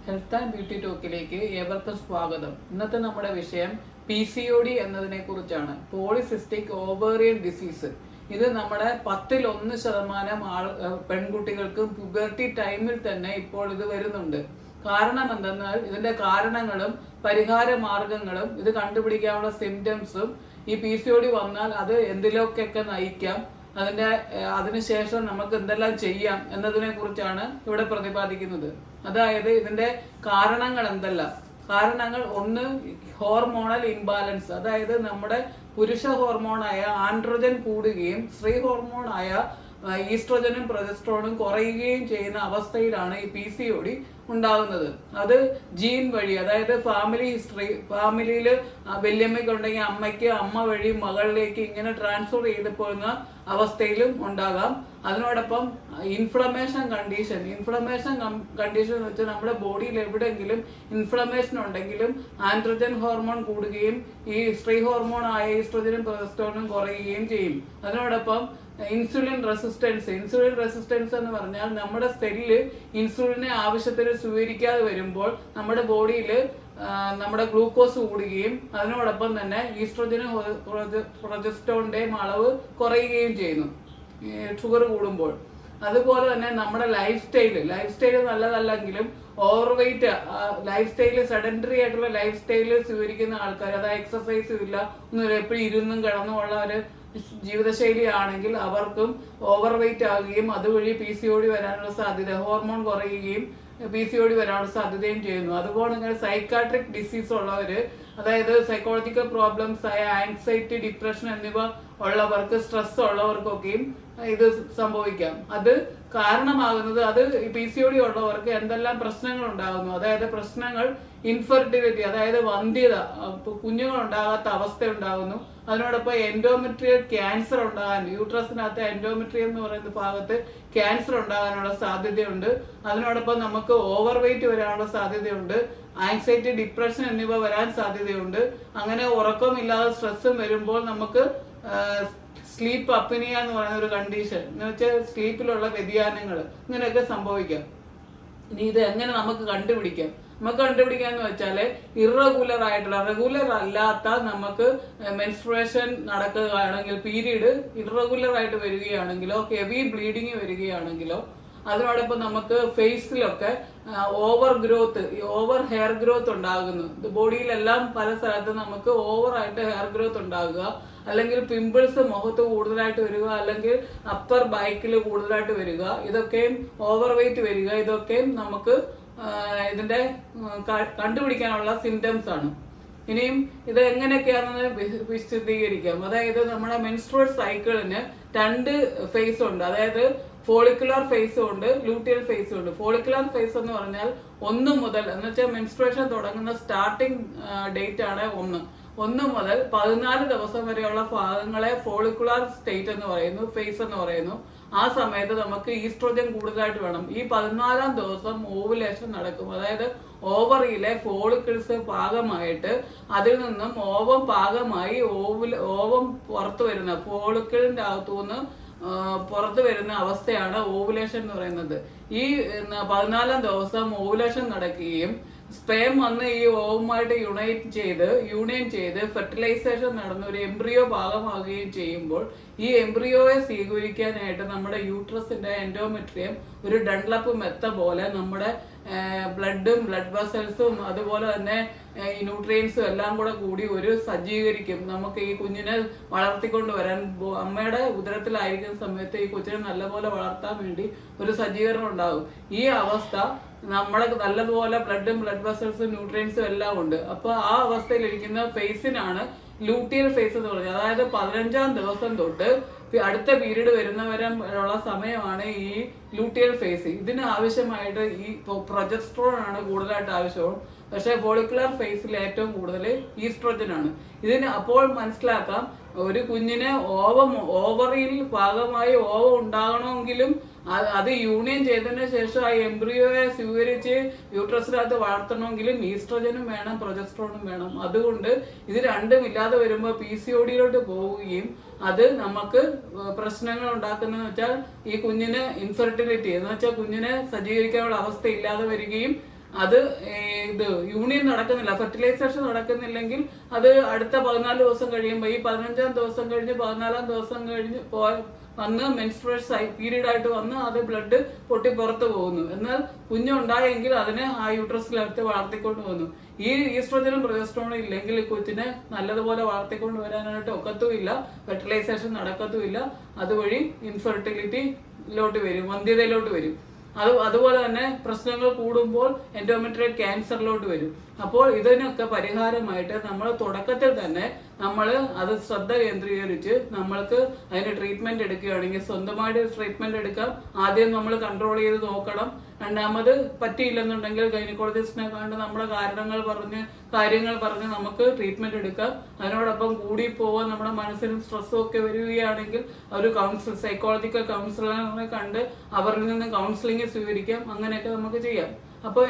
Health and beauty ടോക്കിലേക്ക് ഏവർക്കും സ്വാഗതം. ഇന്നത്തെ നമ്മുടെ വിഷയം PCOD എന്നതിനെ കുറിച്ചാണ്. Polycystic ovarian disease. ഇത് നമ്മുടെ 1% പെൺകുട്ടികൾക്ക് പുബർട്ടി ടൈമിൽ തന്നെ ഇപ്പോൾ ഇത് വരുന്നുണ്ട്. കാരണം എന്തെന്നാൽ ഇതിന്റെ കാരണങ്ങളും പരിഹാര മാർഗങ്ങളും ഇത് കണ്ടുപിടിക്കാനുള്ള സിംറ്റംസും ഈ PCOD വന്നാൽ അത് എന്തിലേക്കൊക്കെ നയിക്കാം, അതിനുശേഷം നമുക്ക് എന്തെല്ലാം ചെയ്യാം എന്നതിനെ കുറിച്ചാണ് ഇവിടെ പ്രതിപാദിക്കുന്നത്. അതായത് ഇതിന്റെ കാരണങ്ങൾ എന്തെല്ലാം. കാരണങ്ങൾ ഒന്ന്, ഹോർമോണൽ ഇംബാലൻസ്, അതായത് നമ്മുടെ പുരുഷ ഹോർമോണായ ആൻഡ്രോജൻ കൂടുകയും സ്ത്രീ ഹോർമോണായ ഈസ്ട്രോജനും പ്രൊജസ്ട്രോണും കുറയുകയും ചെയ്യുന്ന അവസ്ഥയിലാണ് ഈ PCOD ഉണ്ടാകുന്നത്. അത് ജീൻ വഴി, അതായത് ഫാമിലി ഹിസ്റ്ററി, ഫാമിലിയിൽ വല്യമ്മയ്ക്ക് ഉണ്ടെങ്കിൽ അമ്മയ്ക്ക്, അമ്മ വഴി മകളിലേക്ക് ഇങ്ങനെ ട്രാൻസ്ഫർ ചെയ്ത് പോകുന്ന അവസ്ഥയിലും ഉണ്ടാകാം. അതിനോടൊപ്പം ഇൻഫ്ലമേഷൻ കണ്ടീഷൻ എന്ന് വെച്ചാൽ നമ്മുടെ ബോഡിയിൽ എവിടെയെങ്കിലും ഇൻഫ്ലമേഷൻ ഉണ്ടെങ്കിലും ആൻഡ്രോജൻ ഹോർമോൺ കൂടുകയും ഈ സ്ത്രീ ഹോർമോൺ ആയ ഈസ്ട്രോജനും പ്രൊജസ്ട്രോണും കുറയുകയും ചെയ്യും. അതിനോടൊപ്പം ഇൻസുലിൻ റെസിസ്റ്റൻസ് എന്ന് പറഞ്ഞാൽ നമ്മുടെ സെല്ല് ഇൻസുലിനെ ആവശ്യത്തിന് സ്വീകരിക്കാതെ വരുമ്പോൾ നമ്മുടെ ബോഡിയിൽ നമ്മുടെ ഗ്ലൂക്കോസ് കൂടുകയും അതിനോടൊപ്പം തന്നെ ഈസ്ട്രോജനും പ്രൊജസ്ട്രോണിന്റെയും അളവ് കുറയുകയും ചെയ്യുന്നു ഷുഗർ കൂടുമ്പോൾ. അതുപോലെ തന്നെ നമ്മുടെ ലൈഫ് സ്റ്റൈല് നല്ലതല്ലെങ്കിലും ഓവർവെയിറ്റ് സെഡൻറ്ററി ആയിട്ടുള്ള ലൈഫ് സ്റ്റൈല് സ്വീകരിക്കുന്ന ആൾക്കാർ, അതായത് എക്സസൈസും ഇല്ല, ഒന്നും എപ്പോഴും ഇരുന്നും കിടന്നുമുള്ള ഒരു ജീവിതശൈലി ആണെങ്കിൽ അവർക്കും ഓവർവെയിറ്റ് ആകുകയും അതുവഴി PCOD വരാനുള്ള സാധ്യത, ഹോർമോൺ കുറയുകയും PCOD വരാനുള്ള സാധ്യതയും ചെയ്യുന്നു. അതുപോലെ തന്നെ സൈക്കാട്രിക് ഡിസീസ് ഉള്ളവര്, അതായത് സൈക്കോളജിക്കൽ പ്രോബ്ലംസ് ആയ ആൻസൈറ്റി, ഡിപ്രഷൻ എന്നിവ ഉള്ളവർക്ക്, സ്ട്രെസ് ഉള്ളവർക്കൊക്കെയും ഇത് സംഭവിക്കാം. അത് കാരണമാകുന്നത്, അത് PCOD ഉള്ളവർക്ക് എന്തെല്ലാം പ്രശ്നങ്ങൾ ഉണ്ടാകുന്നു, അതായത് പ്രശ്നങ്ങൾ ഇൻഫെർട്ടിലിറ്റി, അതായത് വന്ധ്യത, കുഞ്ഞുങ്ങൾ ഉണ്ടാകാത്ത അവസ്ഥ ഉണ്ടാകുന്നു. അതിനോടൊപ്പം എൻഡോമെട്രിയൽ ക്യാൻസർ ഉണ്ടാകാൻ, യൂട്രസിനകത്ത് എൻഡോമെട്രിയം എന്ന് പറയുന്ന ഭാഗത്ത് ക്യാൻസർ ഉണ്ടാകാനുള്ള സാധ്യതയുണ്ട്. അതിനോടൊപ്പം നമുക്ക് ഓവർ വെയിറ്റ് വരാനുള്ള സാധ്യതയുണ്ട്. ആൻസൈറ്റി, ഡിപ്രഷൻ എന്നിവ വരാൻ സാധ്യതയുണ്ട്. അങ്ങനെ ഉറക്കമില്ലാതെ സ്ട്രെസ്സും വരുമ്പോൾ നമുക്ക് സ്ലീപ്പ് അപ്നിയ എന്ന് പറയുന്ന ഒരു കണ്ടീഷൻ, എന്ന് വെച്ചാൽ സ്ലീപ്പിലുള്ള വ്യതിയാനങ്ങൾ, ഇങ്ങനെയൊക്കെ സംഭവിക്കാം. ഇനി ഇത് എങ്ങനെ നമുക്ക് കണ്ടുപിടിക്കാം? എന്ന് വെച്ചാല് റെഗുലർ അല്ലാത്ത നമുക്ക് മെൻസ്ട്രുവേഷൻ നടക്കുകയാണെങ്കിൽ, പീരീഡ് ഇറഗുലർ ആയിട്ട് വരികയാണെങ്കിലോ, ഹെവി ബ്ലീഡിങ് വരികയാണെങ്കിലോ, അതിനോടൊപ്പം നമുക്ക് ഫേസിലൊക്കെ ഓവർ ഹെയർ ഗ്രോത്ത് ഉണ്ടാകുന്നു. ബോഡിയിലെല്ലാം പല സ്ഥലത്തും നമുക്ക് ഓവറായിട്ട് ഹെയർ ഗ്രോത്ത് ഉണ്ടാകുക, അല്ലെങ്കിൽ പിമ്പിൾസ് മുഖത്ത് കൂടുതലായിട്ട് വരിക, അല്ലെങ്കിൽ അപ്പർ ബാക്കിൽ കൂടുതലായിട്ട് വരിക, ഇതൊക്കെയും ഓവർ വെയിറ്റ് വരിക, ഇതൊക്കെയും നമുക്ക് ഇതിന്റെ കണ്ടുപിടിക്കാനുള്ള സിംറ്റംസ് ആണ്. ഇനിയും ഇത് എങ്ങനെയൊക്കെയാണെന്ന് വിശദീകരിക്കാം. അതായത് നമ്മുടെ മെൻസ്ട്രുവൽ സൈക്കിളിന് 2 ഫേസ് ഉണ്ട്. അതായത് ഫോളിക്കുലർ ഫേസും ഉണ്ട്, ലൂട്ടിയൽ ഫേസും ഉണ്ട്. ഫോളിക്കുലർ ഫേസ് എന്ന് പറഞ്ഞാൽ 1 മുതൽ, എന്ന് വെച്ചാൽ മെൻസ്ട്രുവേഷൻ തുടങ്ങുന്ന സ്റ്റാർട്ടിംഗ് ഡേറ്റ് ആണ് 1 മുതൽ 14 ദിവസം വരെയുള്ള ഭാഗങ്ങളെ ഫോളിക്കുലർ സ്റ്റേറ്റ് എന്ന് പറയുന്നു, ഫേസ് എന്ന് പറയുന്നു. ആ സമയത്ത് നമുക്ക് ഈസ്ട്രോജൻ കൂടുതലായിട്ട് വേണം. ഈ 14ാം ദിവസം ഓവുലേഷൻ നടക്കും. അതായത് ഓവറിയിലെ ഫോളിക്കിൾസ് പാകമായിട്ട് അതിൽ നിന്നും ഓവം പാകമായി ഓവം പുറത്തു വരുന്ന, ഫോളിക്കിളിന്റെ അകത്തുനിന്ന് പുറത്തു വരുന്ന അവസ്ഥയാണ് ഓവുലേഷൻ എന്ന് പറയുന്നത്. ഈ 14ാം ദിവസം ഓവുലേഷൻ നടക്കുകയും സ്പേം വന്ന് ഈ ഓവുമായിട്ട് യൂണിയൻ ചെയ്ത് ഫെർട്ടിലൈസേഷൻ നടന്ന് ഒരു എംബ്രിയോ ഭാഗമാകുകയും ചെയ്യുമ്പോൾ ഈ എംബ്രിയോയെ സ്വീകരിക്കാനായിട്ട് നമ്മുടെ യൂട്രസിന്റെ എൻഡോമെട്രിയം ഒരു ഡൺലപ്പ് മെത്ത പോലെ നമ്മുടെ ബ്ലഡ് വെസൽസും അതുപോലെ തന്നെ ഈ ന്യൂട്രിയൻസും എല്ലാം കൂടി ഒരു സജ്ജീകരിക്കും. നമുക്ക് ഈ കുഞ്ഞിനെ വളർത്തിക്കൊണ്ട് വരാൻ, അമ്മയുടെ ഉദരത്തിലായിരിക്കുന്ന സമയത്ത് ഈ കൊച്ചിനെ നല്ലപോലെ വളർത്താൻ വേണ്ടി ഒരു സജ്ജീകരണം ഉണ്ടാകും. ഈ അവസ്ഥ നമ്മളെ നല്ലതുപോലെ ബ്ലഡ് വെസൽസും ന്യൂട്രിയൻസും എല്ലാം ഉണ്ട്. അപ്പൊ ആ അവസ്ഥയിലിരിക്കുന്ന ഫേസിനാണ് ലൂട്ടിയൽ ഫേസ് എന്ന് പറഞ്ഞത്. അതായത് 15ാം ദിവസം തൊട്ട് അടുത്ത പീരീഡ് വരുന്നവരെയുള്ള സമയമാണ് ഈ ലൂട്ടിയൽ ഫേസ്. ഇതിന് ആവശ്യമായിട്ട് ഈ പ്രൊജസ്ട്രോൺ ആണ് കൂടുതലായിട്ട് ആവശ്യവും. പക്ഷെ ഫോളിക്കുലർ ഫേസിൽ ഏറ്റവും കൂടുതൽ ഈസ്ട്രോജൻ ആണ്. ഇതിന് അപ്പോൾ മനസ്സിലാക്കാം, ഒരു കുഞ്ഞിന് ഓവറിയിൽ ഭാഗമായി ഓവം ഉണ്ടാകണമെങ്കിലും അത് യൂണിയൻ ചെയ്തതിന് ശേഷം ആ എംബ്രിയോയെ സ്വീകരിച്ച് യൂട്രസിനകത്ത് വളർത്തണമെങ്കിലും ഈസ്ട്രോജനും വേണം, പ്രൊജസ്ട്രോണും വേണം. അതുകൊണ്ട് ഇത് രണ്ടും ഇല്ലാതെ വരുമ്പോൾ PCODയിലോട്ട് പോവുകയും അത് നമുക്ക് പ്രശ്നങ്ങൾ ഉണ്ടാക്കുന്നതെന്ന് വെച്ചാൽ ഈ കുഞ്ഞിന് ഇൻഫെർട്ടിലിറ്റി എന്ന് വെച്ചാൽ കുഞ്ഞിനെ സജ്ജീകരിക്കാനുള്ള അവസ്ഥ ഇല്ലാതെ വരികയും അത് ഇത് യൂണിയൻ നടക്കുന്നില്ല, ഫെർട്ടിലൈസേഷൻ നടക്കുന്നില്ലെങ്കിൽ അത് അടുത്ത 14 ദിവസം കഴിയുമ്പോൾ, ഈ 15-ാം ദിവസം കഴിഞ്ഞ് 14-ാം ദിവസം കഴിഞ്ഞ് വന്ന് മെൻസ്ട്രുവൽ പീരീഡ് ആയിട്ട് വന്ന് അത് ബ്ലഡ് പൊട്ടി പുറത്തു പോകുന്നു. എന്നാൽ കുഞ്ഞുണ്ടായെങ്കിൽ അതിനെ ആ യൂട്രസിലകത്ത് വളർത്തിക്കൊണ്ട് പോകുന്നു. ഈ ഈസ്ട്രോജനും പ്രൊജസ്ട്രോണും ഇല്ലെങ്കിൽ കൊച്ചിനെ നല്ലതുപോലെ വളർത്തിക്കൊണ്ട് വരാനായിട്ട് ഒക്കത്തുമില്ല, ഫെർട്ടിലൈസേഷൻ നടക്കത്തുമില്ല. അതുവഴി ഇൻഫെർട്ടിലിറ്റിയിലോട്ട് വരും, വന്ധ്യതയിലോട്ട് വരും. അതുപോലെ തന്നെ പ്രശ്നങ്ങൾ കൂടുമ്പോൾ എൻഡോമെട്രിയൽ ക്യാൻസറിലോട്ട് വരും. അപ്പോൾ ഇതിനൊക്കെ പരിഹാരമായിട്ട് നമ്മൾ തുടക്കത്തിൽ തന്നെ നമ്മൾ അത് ശ്രദ്ധ കേന്ദ്രീകരിച്ച് നമ്മൾക്ക് അതിന് ട്രീറ്റ്മെന്റ് എടുക്കുകയാണെങ്കിൽ സ്വന്തമായിട്ട് ട്രീറ്റ്മെന്റ് എടുക്കാം. ആദ്യം നമ്മൾ കൺട്രോൾ ചെയ്ത് നോക്കണം. രണ്ടാമത് പറ്റിയില്ലെന്നുണ്ടെങ്കിൽ ഗൈനക്കോളജിസ്റ്റിനെ കണ്ട് നമ്മുടെ കാര്യങ്ങൾ പറഞ്ഞ് നമുക്ക് ട്രീറ്റ്മെന്റ് എടുക്കാം. അതിനോടൊപ്പം കൂടി പോകാൻ നമ്മുടെ മനസ്സിനും സ്ട്രെസ്സും ഒക്കെ വരികയാണെങ്കിൽ ഒരു സൈക്കോളജിക്കൽ കൗൺസിലറിനെ കണ്ട് അവരിൽ നിന്ന് കൗൺസിലിംഗ് സ്വീകരിക്കാം. അങ്ങനെയൊക്കെ നമുക്ക് ചെയ്യാം. അപ്പോൾ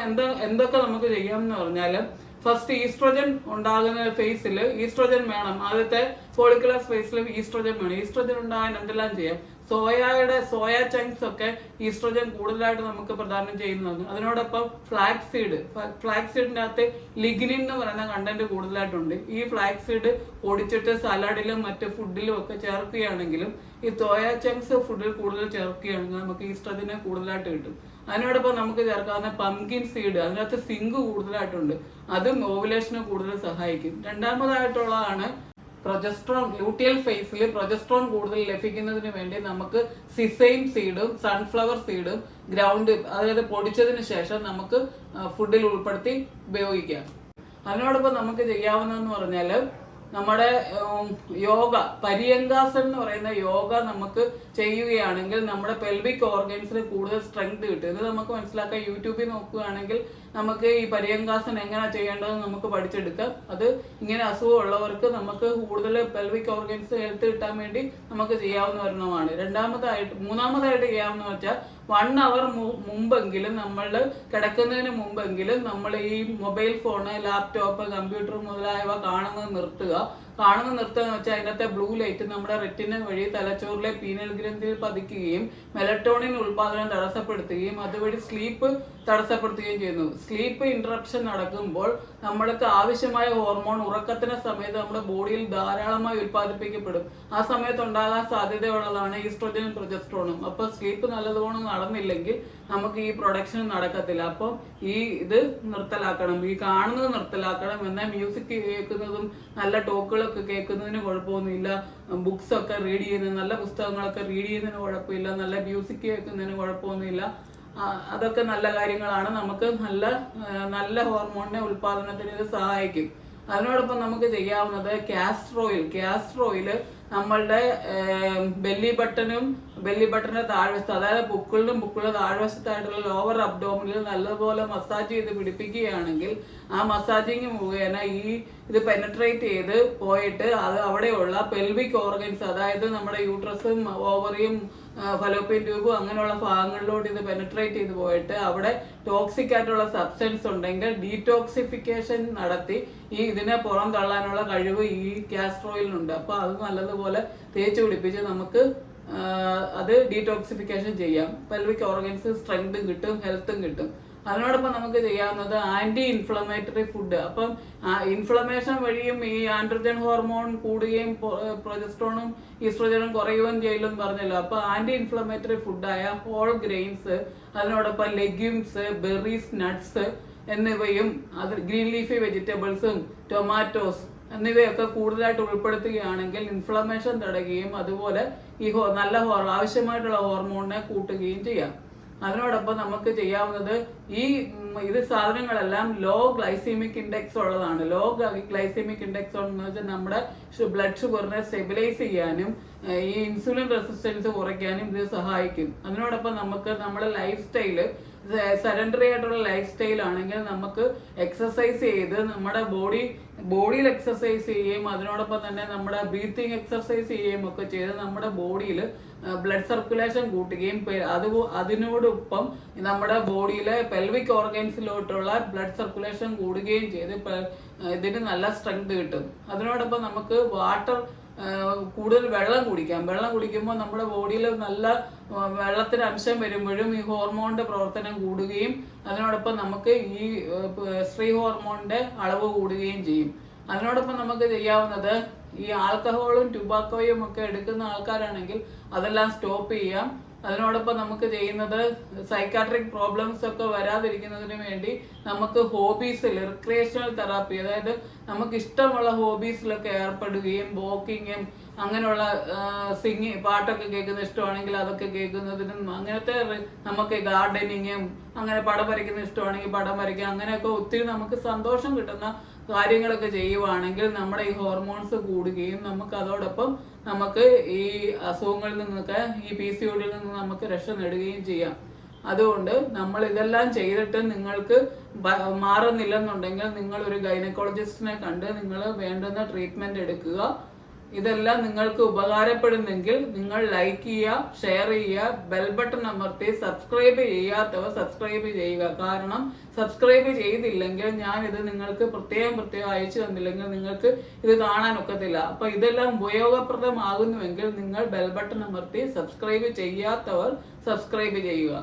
എന്തൊക്കെ നമുക്ക് ചെയ്യാം എന്ന് പറഞ്ഞാൽ, ഫസ്റ്റ് ഈസ്ട്രോജൻ ഉണ്ടാകുന്ന ഫേസിൽ ഈസ്ട്രോജൻ വേണം. ആദ്യത്തെ ഫോളിക്കുലർ ഫേസിലും ഈസ്ട്രോജൻ വേണം. ഈസ്ട്രോജൻ ഉണ്ടാകാൻ എന്തെല്ലാം ചെയ്യാം? സോയ ചങ്ക്സ് ഒക്കെ ഈസ്ട്രോജൻ കൂടുതലായിട്ട് നമുക്ക് പ്രദാനം ചെയ്യുന്നതാണ്. അതിനോടൊപ്പം ഫ്ലാക്സ് സീഡിന്റെ അകത്ത് ലിഗ്നിൻ എന്ന് പറയുന്ന കണ്ടന്റ് കൂടുതലായിട്ടുണ്ട്. ഈ ഫ്ലാക്സ് സീഡ് പൊടിച്ചിട്ട് സലാഡിലും മറ്റ് ഫുഡിലും ഒക്കെ ചേർക്കുകയാണെങ്കിലും ഈ സോയ ചങ്ക്സ് ഫുഡിൽ കൂടുതൽ ചേർക്കുകയാണെങ്കിൽ നമുക്ക് ഈസ്ട്രോജനെ കൂടുതലായിട്ട് കിട്ടും. അതിനോടൊപ്പം നമുക്ക് ചേർക്കാവുന്ന പംകിൻ സീഡ്, അതിനകത്ത് സിങ്ക് കൂടുതലായിട്ടുണ്ട്. അതും ഓവുലേഷന് കൂടുതൽ സഹായിക്കും. രണ്ടാമതായിട്ടുള്ളതാണ് പ്രൊജസ്ട്രോൺ. ലൂട്ടിയൽ ഫേസിൽ പ്രൊജസ്ട്രോൺ കൂടുതൽ ലഭിക്കുന്നതിന് വേണ്ടി നമുക്ക് സിസൈം സീഡും സൺഫ്ലവർ സീഡും അതായത് പൊടിച്ചതിന് ശേഷം നമുക്ക് ഫുഡിൽ ഉൾപ്പെടുത്തി ഉപയോഗിക്കാം. അതിനോടൊപ്പം നമുക്ക് ചെയ്യാവുന്നതെന്ന് പറഞ്ഞാൽ നമ്മുടെ യോഗ, പര്യങ്കാസൻ എന്ന് പറയുന്ന യോഗ നമുക്ക് ചെയ്യുകയാണെങ്കിൽ നമ്മുടെ പെൽവിക് ഓർഗൻസിന് കൂടുതൽ സ്ട്രെങ്ത് കിട്ടും. ഇത് നമുക്ക് മനസ്സിലാക്കാം. യൂട്യൂബിൽ നോക്കുകയാണെങ്കിൽ നമുക്ക് ഈ പര്യങ്കാസൻ എങ്ങനെ ചെയ്യേണ്ടതെന്ന് നമുക്ക് പഠിച്ചെടുക്കാം. അത് ഇങ്ങനെ അസുഖമുള്ളവർക്ക് നമുക്ക് കൂടുതൽ പെൽവിക് ഓർഗൻസ് ഹെൽത്ത് കിട്ടാൻ വേണ്ടി നമുക്ക് ചെയ്യാവുന്ന ഒരെണ്ണമാണ്. മൂന്നാമതായിട്ട് ചെയ്യാവുന്ന വെച്ചാൽ 1 hour മുമ്പെങ്കിലും നമ്മൾ കിടക്കുന്നതിന് മുമ്പെങ്കിലും നമ്മൾ ഈ മൊബൈൽ ഫോണ്, ലാപ്ടോപ്പ്, കമ്പ്യൂട്ടർ മുതലായവ കാണുന്നത് നിർത്തുക. എന്ന് വെച്ചാൽ അതിനകത്തെ ബ്ലൂ ലൈറ്റ് നമ്മുടെ റെറ്റിന വഴി തലച്ചോറിലെ പീനൽ ഗ്രന്ഥിയിൽ പതിക്കുകയും മെലറ്റോണിൻ ഉൽപാദനം തടസ്സപ്പെടുത്തുകയും അതുവഴി സ്ലീപ്പ് തടസ്സപ്പെടുത്തുകയും ചെയ്യുന്നു. സ്ലീപ്പ് ഇന്ററപ്ഷൻ നടക്കുമ്പോൾ നമ്മൾക്ക് ആവശ്യമായ ഹോർമോൺ ഉറക്കത്തിന് സമയത്ത് നമ്മുടെ ബോഡിയിൽ ധാരാളമായി ഉൽപ്പാദിപ്പിക്കപ്പെടും. ആ സമയത്ത് ഉണ്ടാകാൻ സാധ്യതയുള്ളതാണ് ഈസ്ട്രോജനും പ്രൊജസ്ട്രോണും. അപ്പൊ സ്ലീപ്പ് നല്ലതുപോലെ നടന്നില്ലെങ്കിൽ നമുക്ക് ഈ പ്രൊഡക്ഷൻ നടക്കത്തില്ല. അപ്പം ഇത് നിർത്തലാക്കണം, ഈ കാണുന്നത് നിർത്തലാക്കണം. എന്നാൽ മ്യൂസിക് കേൾക്കുന്നതും നല്ല ടോക്കുകളൊക്കെ കേൾക്കുന്നതിന് കുഴപ്പമൊന്നുമില്ല. ബുക്സ് ഒക്കെ റീഡ് ചെയ്യുന്നതിന്, നല്ല പുസ്തകങ്ങളൊക്കെ റീഡ് ചെയ്യുന്നതിന് കുഴപ്പമില്ല. നല്ല മ്യൂസിക് കേൾക്കുന്നതിന് കുഴപ്പമൊന്നുമില്ല. അതൊക്കെ നല്ല കാര്യങ്ങളാണ്. നമുക്ക് നല്ല ഹോർമോണിന്റെ ഉൽപാദനത്തിന് ഇത് സഹായിക്കും. അതിനോടൊപ്പം നമുക്ക് ചെയ്യാവുന്നത് കാസ്റ്റർ ഓയിൽ നമ്മളുടെ ബെല്ലി ബട്ടന്റെ താഴ്വശത്ത്, അതായത് ബുക്കിളിന്റെ താഴ്വശത്തായിട്ടുള്ള ലോവർ അബ്ഡോമിനിൽ നല്ലപോലെ മസാജ് ചെയ്ത് പിടിപ്പിക്കുകയാണെങ്കിൽ ആ മസാജിങ് മുഖേന ഇത് പെനട്രേറ്റ് ചെയ്ത് പോയിട്ട് അത് അവിടെയുള്ള പെൽവിക് ഓർഗൻസ്, അതായത് നമ്മുടെ യൂട്രസും ഓവറിയും ഫലോപ്പിയൻ ട്യൂബും അങ്ങനെയുള്ള ഭാഗങ്ങളിലോട്ട് ഇത് പെനട്രേറ്റ് ചെയ്ത് പോയിട്ട് അവിടെ ടോക്സിക് ആയിട്ടുള്ള സബ്സ്റ്റൻസ് ഉണ്ടെങ്കിൽ ഡീടോക്സിഫിക്കേഷൻ നടത്തി ഇതിനെ പുറം തള്ളാനുള്ള കഴിവ് ഈ കാസ്റ്റർ ഓയിലിനുണ്ട്. അപ്പൊ അത് നല്ലതുപോലെ തേച്ച് പിടിപ്പിച്ച് നമുക്ക് അത് ഡീടോക്സിഫിക്കേഷൻ ചെയ്യാം. പെൽവിക് ഓർഗൻസ് സ്ട്രെങ്തും കിട്ടും, ഹെൽത്തും കിട്ടും. അതിനോടൊപ്പം നമുക്ക് ചെയ്യാവുന്നത് ആന്റി ഇൻഫ്ലമേറ്ററി ഫുഡ്. അപ്പം ഇൻഫ്ലമേഷൻ വഴിയും ഈ ആൻഡ്രോജൻ ഹോർമോൺ കൂടുകയും പ്രൊജസ്ട്രോണും ഈസ്ട്രോജനും കുറയുകയും ചെയ്യലും പറഞ്ഞല്ലോ. അപ്പൊ ആന്റി ഇൻഫ്ലമേറ്ററി ഫുഡായ ഹോൾ ഗ്രെയിൻസ്, അതിനോടൊപ്പം ലെഗ്യൂംസ്, ബെറീസ്, നട്ട്സ് എന്നിവയും ഗ്രീൻ ലീഫി വെജിറ്റബിൾസും ടൊമാറ്റോസ് എന്നിവയൊക്കെ കൂടുതലായിട്ട് ഉൾപ്പെടുത്തുകയാണെങ്കിൽ ഇൻഫ്ലമേഷൻ തടയുകയും അതുപോലെ ഈ ആവശ്യമായിട്ടുള്ള ഹോർമോണിനെ കൂട്ടുകയും ചെയ്യാം. അതിനോടൊപ്പം നമുക്ക് ചെയ്യാവുന്നത് ഇത് സാധനങ്ങളെല്ലാം ലോ ഗ്ലൈസീമിക് ഇൻഡെക്സ് ഉള്ളതാണ്. ലോ ഗ്ലൈസീമിക് ഇൻഡെക്സ് എന്ന് വെച്ചാൽ നമ്മുടെ ബ്ലഡ് ഷുഗറിനെ സ്റ്റെബിലൈസ് ചെയ്യാനും ഈ ഇൻസുലിൻ റെസിസ്റ്റൻസ് കുറയ്ക്കാനും ഇത് സഹായിക്കും. അതിനോടൊപ്പം നമുക്ക് നമ്മുടെ ലൈഫ് സ്റ്റൈല് സെഡൻഡറി ആയിട്ടുള്ള ലൈഫ് സ്റ്റൈൽ ആണെങ്കിൽ നമുക്ക് എക്സസൈസ് ചെയ്ത് നമ്മുടെ ബോഡിയിൽ എക്സസൈസ് ചെയ്യുകയും അതിനോടൊപ്പം തന്നെ നമ്മുടെ ബ്രീത്തിങ് എക്സസൈസ് ചെയ്യുകയും ഒക്കെ ചെയ്ത് നമ്മുടെ ബോഡിയിൽ ബ്ലഡ് സർക്കുലേഷൻ കൂട്ടുകയും അതിനോടൊപ്പം നമ്മുടെ ബോഡിയിലെ പെൽവിക് ഓർഗൻസിലോട്ടുള്ള ബ്ലഡ് സർക്കുലേഷൻ കൂടുകയും ചെയ്ത് ഇതിന് നല്ല സ്ട്രെങ്ത് കിട്ടും. അതിനോടൊപ്പം നമുക്ക് വാട്ടർ കൂടുതൽ വെള്ളം കുടിക്കാം. വെള്ളം കുടിക്കുമ്പോൾ നമ്മുടെ ബോഡിയിൽ നല്ല വെള്ളത്തിന് അംശം വരുമ്പോഴും ഈ ഹോർമോണിന്റെ പ്രവർത്തനം കൂടുകയും അതിനോടൊപ്പം നമുക്ക് ഈ സ്ത്രീ ഹോർമോണിന്റെ അളവ് കൂടുകയും ചെയ്യും. അതിനോടൊപ്പം നമുക്ക് ചെയ്യാവുന്നത് ഈ ആൽക്കഹോളും ടുബാക്കോയും ഒക്കെ എടുക്കുന്ന ആൾക്കാരാണെങ്കിൽ അതെല്ലാം സ്റ്റോപ്പ് ചെയ്യാം. അതിനോടൊപ്പം നമുക്ക് ചെയ്യുന്നത് സൈക്കാട്രിക് പ്രോബ്ലംസ് ഒക്കെ വരാതിരിക്കുന്നതിന് വേണ്ടി നമുക്ക് ഹോബീസിൽ റിക്രിയേഷണൽ തെറാപ്പി, അതായത് നമുക്ക് ഇഷ്ടമുള്ള ഹോബീസിലൊക്കെ ഏർപ്പെടുകയും വാക്കിങ്ങും അങ്ങനെയുള്ള പാട്ടൊക്കെ കേൾക്കുന്ന ഇഷ്ടമാണെങ്കിൽ അതൊക്കെ കേൾക്കുന്നതിനും, അങ്ങനത്തെ നമുക്ക് ഗാർഡനിങ്ങും അങ്ങനെ പടം വരയ്ക്കുന്ന ഇഷ്ടമാണെങ്കിൽ പടം വരയ്ക്കാം, അങ്ങനെയൊക്കെ ഒത്തിരി നമുക്ക് സന്തോഷം കിട്ടുന്ന കാര്യങ്ങളൊക്കെ ചെയ്യുവാണെങ്കിൽ നമ്മുടെ ഈ ഹോർമോൺസ് കൂടുകയും നമുക്ക് അതോടൊപ്പം നമുക്ക് ഈ അസുഖങ്ങളിൽ നിന്നൊക്കെ ഈ PCOD നിന്ന് നമുക്ക് രക്ഷ നേടുകയും ചെയ്യാം. അതുകൊണ്ട് നമ്മൾ ഇതെല്ലാം ചെയ്തിട്ട് നിങ്ങൾക്ക് മാറുന്നില്ലെന്നുണ്ടെങ്കിൽ നിങ്ങൾ ഒരു ഗൈനക്കോളജിസ്റ്റിനെ കണ്ട് നിങ്ങൾ വേണ്ടുന്ന ട്രീറ്റ്മെന്റ് എടുക്കുക. ഇതെല്ലാം നിങ്ങൾക്ക് ഉപകാരപ്പെടുന്നെങ്കിൽ നിങ്ങൾ ലൈക്ക് ചെയ്യുക, ഷെയർ ചെയ്യുക, ബെൽ ബട്ടൺ അമർത്തി സബ്സ്ക്രൈബ് ചെയ്യാത്തവർ സബ്സ്ക്രൈബ് ചെയ്യുക. കാരണം സബ്സ്ക്രൈബ് ചെയ്തില്ലെങ്കിൽ ഞാൻ ഇത് നിങ്ങൾക്ക് പ്രത്യേകം അയച്ചു തന്നില്ലെങ്കിൽ നിങ്ങൾക്ക് ഇത് കാണാൻ ഒക്കത്തില്ല. അപ്പൊ ഇതെല്ലാം ഉപയോഗപ്രദമാകുന്നുവെങ്കിൽ നിങ്ങൾ ബെൽ ബട്ടൺ അമർത്തി സബ്സ്ക്രൈബ് ചെയ്യാത്തവർ സബ്സ്ക്രൈബ് ചെയ്യുക.